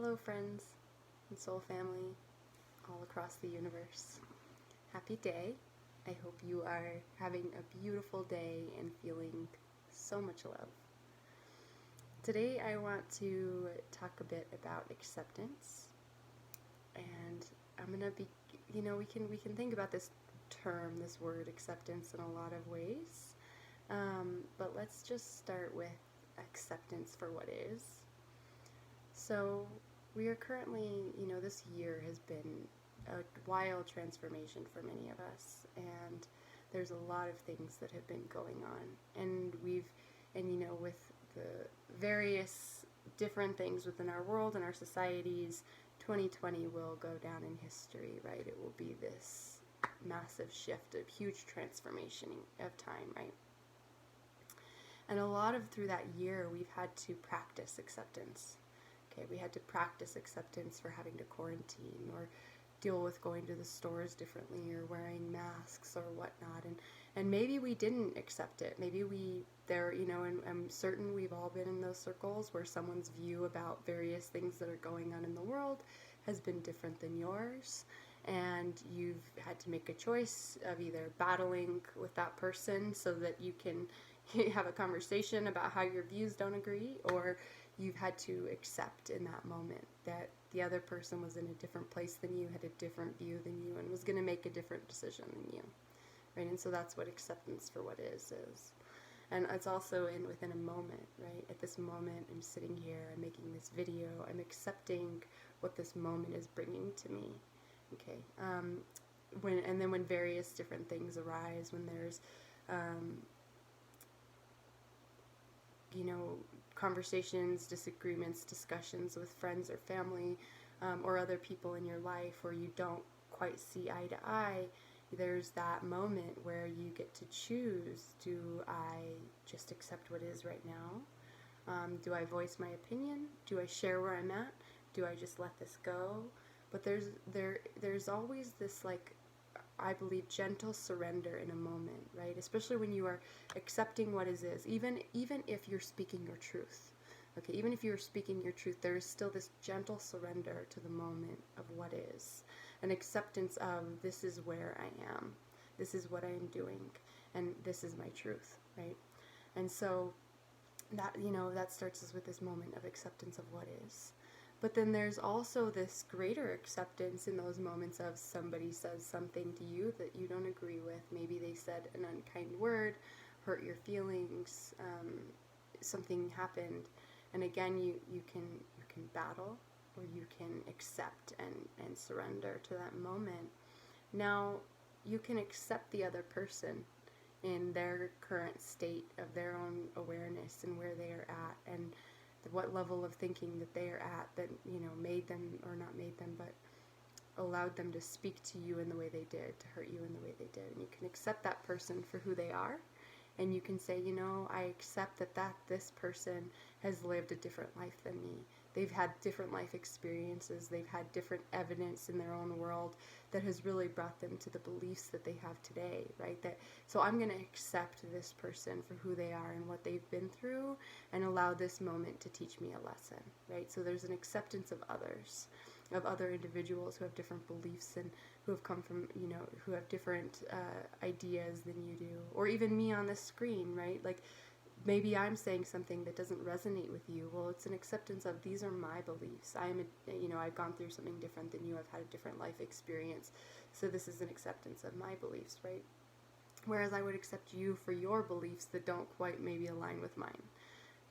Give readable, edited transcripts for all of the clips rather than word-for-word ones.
Hello, friends and soul family all across the universe. Happy day. I hope you are having a beautiful day and feeling so much love. Today, I want to talk a bit about acceptance, and I'm gonna be, we can think about this term, this word acceptance, in a lot of ways. But let's just start with acceptance for what is. So, we are currently, this year has been a wild transformation for many of us, and there's a lot of things that have been going on. With the various different things within our world and our societies, 2020 will go down in history, right? It will be this massive shift, a huge transformation of time, right? And a lot of through that year, we've had to practice acceptance. Okay, we had to practice acceptance for having to quarantine or deal with going to the stores differently or wearing masks or whatnot. And maybe we didn't accept it. Maybe and I'm certain we've all been in those circles where someone's view about various things that are going on in the world has been different than yours. And you've had to make a choice of either battling with that person so that you can have a conversation about how your views don't agree, or you've had to accept in that moment that the other person was in a different place than you, had a different view than you, and was going to make a different decision than you, right? And so that's what acceptance for what is. And it's also within a moment, right? At this moment, I'm sitting here, I'm making this video, I'm accepting what this moment is bringing to me, okay? When various different things arise, when there's conversations, disagreements, discussions with friends or family, or other people in your life where you don't quite see eye to eye, there's that moment where you get to choose, do I just accept what is right now? Do I voice my opinion? Do I share where I'm at? Do I just let this go? But there's always this, I believe, gentle surrender in a moment, right? Especially when you are accepting what is, even if you're speaking your truth. Okay, even if you're speaking your truth, there is still this gentle surrender to the moment of what is. An acceptance of, this is where I am, this is what I am doing, and this is my truth, right? And so that starts us with this moment of acceptance of what is. But then there's also this greater acceptance in those moments of somebody says something to you that you don't agree with. Maybe they said an unkind word, hurt your feelings, something happened, and again you can battle, or you can accept and surrender to that moment. Now you can accept the other person in their current state of their own awareness and where they are at, and what level of thinking that they are at that made them, or not made them, but allowed them to speak to you in the way they did, to hurt you in the way they did. And you can accept that person for who they are, and you can say, I accept that this person has lived a different life than me. They've had different life experiences. They've had different evidence in their own world that has really brought them to the beliefs that they have today, right? So I'm going to accept this person for who they are and what they've been through, and allow this moment to teach me a lesson, right? So there's an acceptance of others, of other individuals who have different beliefs and who have come from, who have different ideas than you do, or even me on the screen, right? Like, maybe I'm saying something that doesn't resonate with you. Well, it's an acceptance of, these are my beliefs. I've gone through something different than you. I've had a different life experience. So this is an acceptance of my beliefs, right? Whereas I would accept you for your beliefs that don't quite maybe align with mine.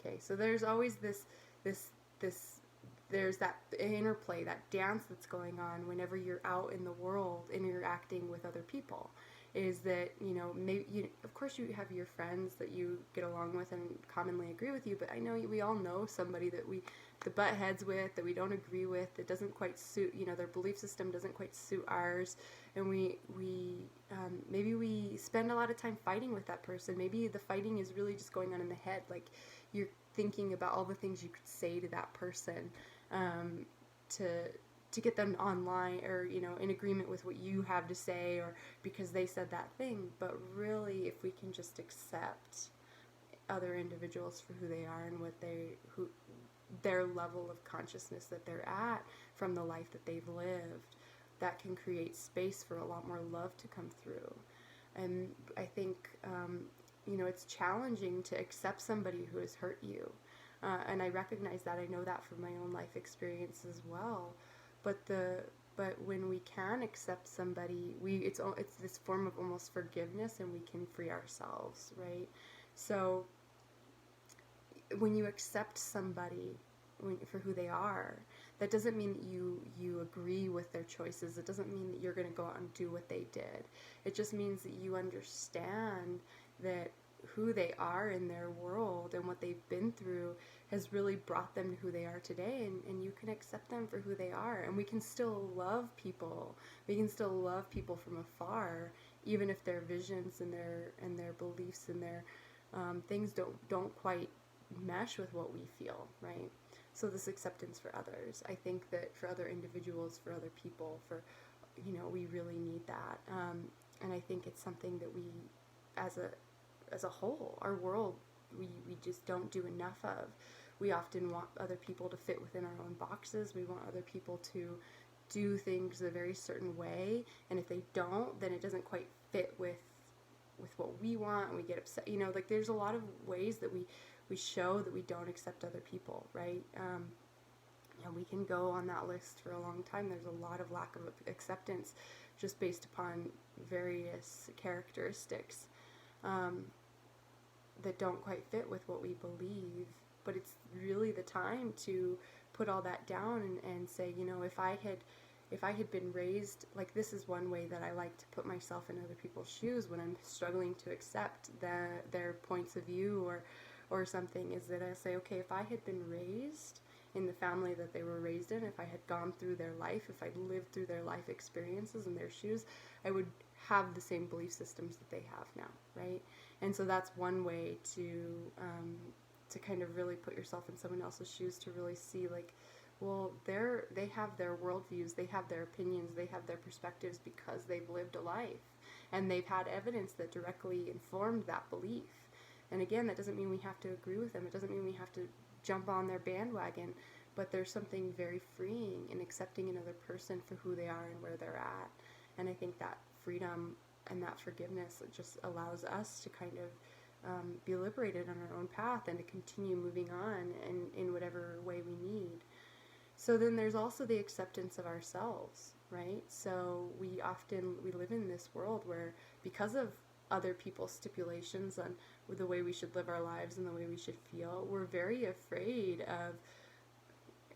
Okay, so there's always this there's that interplay, that dance that's going on whenever you're out in the world interacting with other people. Is that, maybe of course you have your friends that you get along with and commonly agree with you, but I know we all know somebody that we butt heads with, that we don't agree with, that doesn't quite suit, their belief system doesn't quite suit ours, and maybe we spend a lot of time fighting with that person. Maybe the fighting is really just going on in the head, like you're thinking about all the things you could say to that person, to get them online, or in agreement with what you have to say, or because they said that thing. But really, if we can just accept other individuals for who they are and their level of consciousness that they're at from the life that they've lived, that can create space for a lot more love to come through. And I think, it's challenging to accept somebody who has hurt you. And I recognize that. I know that from my own life experience as well. But when we can accept somebody, it's this form of almost forgiveness, and we can free ourselves, right? So when you accept somebody for who they are, that doesn't mean that you agree with their choices. It doesn't mean that you're going to go out and do what they did. It just means that you understand that who they are in their world and what they've been through has really brought them to who they are today, and you can accept them for who they are. And we can still love people. We can still love people from afar, even if their visions and their beliefs and their things don't quite mesh with what we feel, right? So this acceptance for others, I think that for other individuals, for other people, we really need that. And I think it's something that we, as a whole, our world, we just don't do enough of. We often want other people to fit within our own boxes. We want other people to do things a very certain way, and if they don't, then it doesn't quite fit with what we want, and we get upset. There's a lot of ways that we show that we don't accept other people, right? And we can go on that list for a long time. There's a lot of lack of acceptance just based upon various characteristics that don't quite fit with what we believe. But it's really the time to put all that down and say, if I had been raised, like, this is one way that I like to put myself in other people's shoes when I'm struggling to accept their points of view or something, is that I say, okay, if I had been raised in the family that they were raised in, if I had gone through their life, if I'd lived through their life experiences in their shoes, I would have the same belief systems that they have now, right? And so that's one way to kind of really put yourself in someone else's shoes, to really see, like, well, they have their worldviews, they have their opinions, they have their perspectives because they've lived a life, and they've had evidence that directly informed that belief. And again, that doesn't mean we have to agree with them. It doesn't mean we have to jump on their bandwagon, but there's something very freeing in accepting another person for who they are and where they're at. And I think that freedom and that forgiveness just allows us to kind of be liberated on our own path and to continue moving on in whatever way we need. So then there's also the acceptance of ourselves, right? So we live in this world where, because of other people's stipulations on the way we should live our lives and the way we should feel, we're very afraid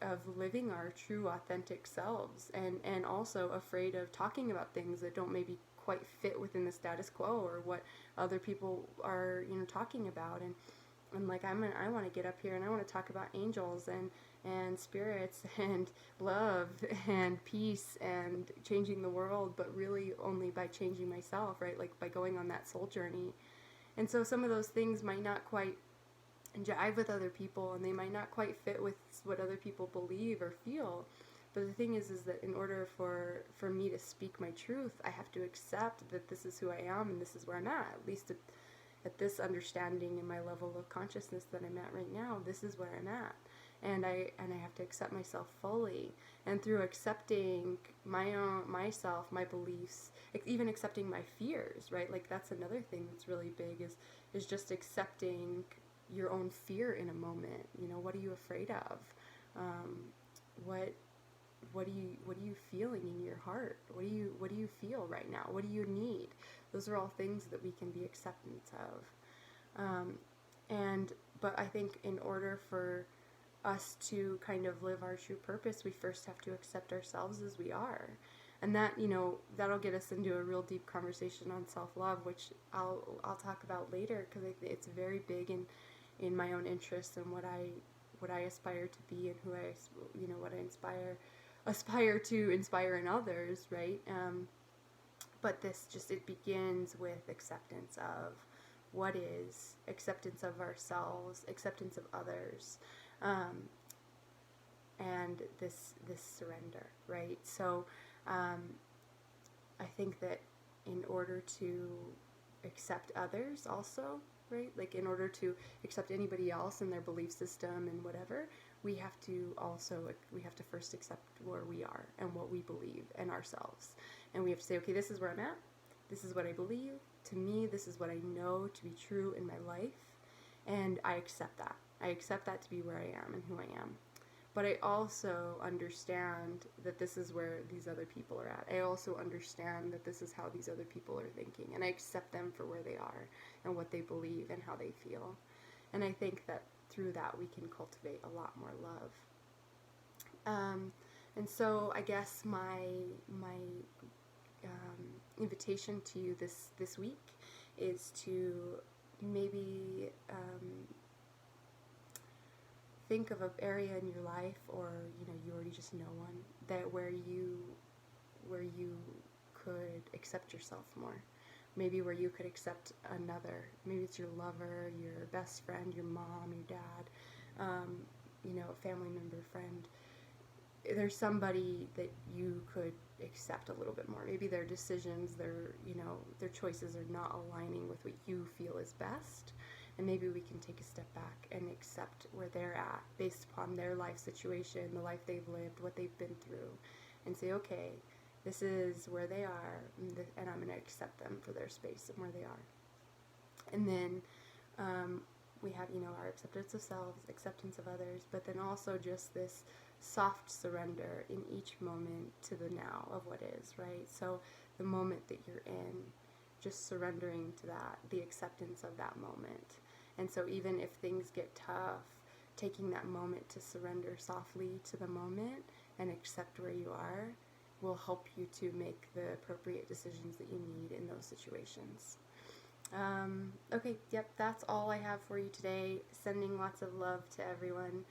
of living our true authentic selves, and also afraid of talking about things that don't maybe quite fit within the status quo or what other people are talking about. And like, I want to get up here and I want to talk about angels and spirits and love and peace and changing the world, but really only by changing myself, right? Like, by going on that soul journey. And so some of those things might not quite jive with other people, and they might not quite fit with what other people believe or feel. But the thing is that in order for me to speak my truth, I have to accept that this is who I am and this is where I'm at least at this understanding and my level of consciousness that I'm at right now. This is where I'm at. And I have to accept myself fully. And through accepting myself, my beliefs, even accepting my fears, right? Like, that's another thing that's really big, is just accepting your own fear in a moment. What are you afraid of? What are you feeling in your heart? What do you feel right now? What do you need? Those are all things that we can be acceptance of. But I think in order for us to kind of live our true purpose, we first have to accept ourselves as we are. And that, that'll get us into a real deep conversation on self-love, which I'll talk about later, because it's very big in my own interests and what I aspire to be and who what I aspire to inspire in others, right? But it begins with acceptance of what is, acceptance of ourselves, acceptance of others, and this surrender, right? So I think that in order to accept others also, right? Like in order to accept anybody else and their belief system and whatever, we have to first accept where we are and what we believe and ourselves. And we have to say, okay, this is where I'm at. This is what I believe. To me, this is what I know to be true in my life. And I accept that. I accept that to be where I am and who I am. But I also understand that this is where these other people are at. I also understand that this is how these other people are thinking. And I accept them for where they are and what they believe and how they feel. And I think that through that we can cultivate a lot more love. And so I guess my invitation to you this week is to maybe think of an area in your life, or you already just know one, that where you could accept yourself more. Maybe where you could accept another. Maybe it's your lover, your best friend, your mom, your dad, a family member, friend. There's somebody that you could accept a little bit more. Maybe their decisions, their choices are not aligning with what you feel is best. And maybe we can take a step back and accept where they're at based upon their life situation, the life they've lived, what they've been through, and say, okay, this is where they are, and I'm going to accept them for their space and where they are. And then we have, our acceptance of selves, acceptance of others, but then also just this soft surrender in each moment to the now of what is, right? So the moment that you're in, just surrendering to that, the acceptance of that moment. And so even if things get tough, taking that moment to surrender softly to the moment and accept where you are will help you to make the appropriate decisions that you need in those situations. Okay, yep, that's all I have for you today. Sending lots of love to everyone.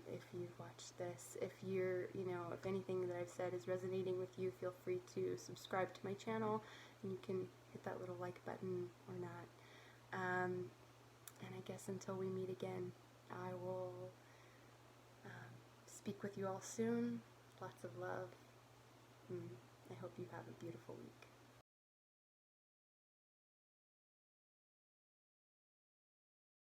If you've watched this, if if anything that I've said is resonating with you, feel free to subscribe to my channel, and you can hit that little like button or not. And I guess until we meet again, I will speak with you all soon. Lots of love. I hope you have a beautiful week.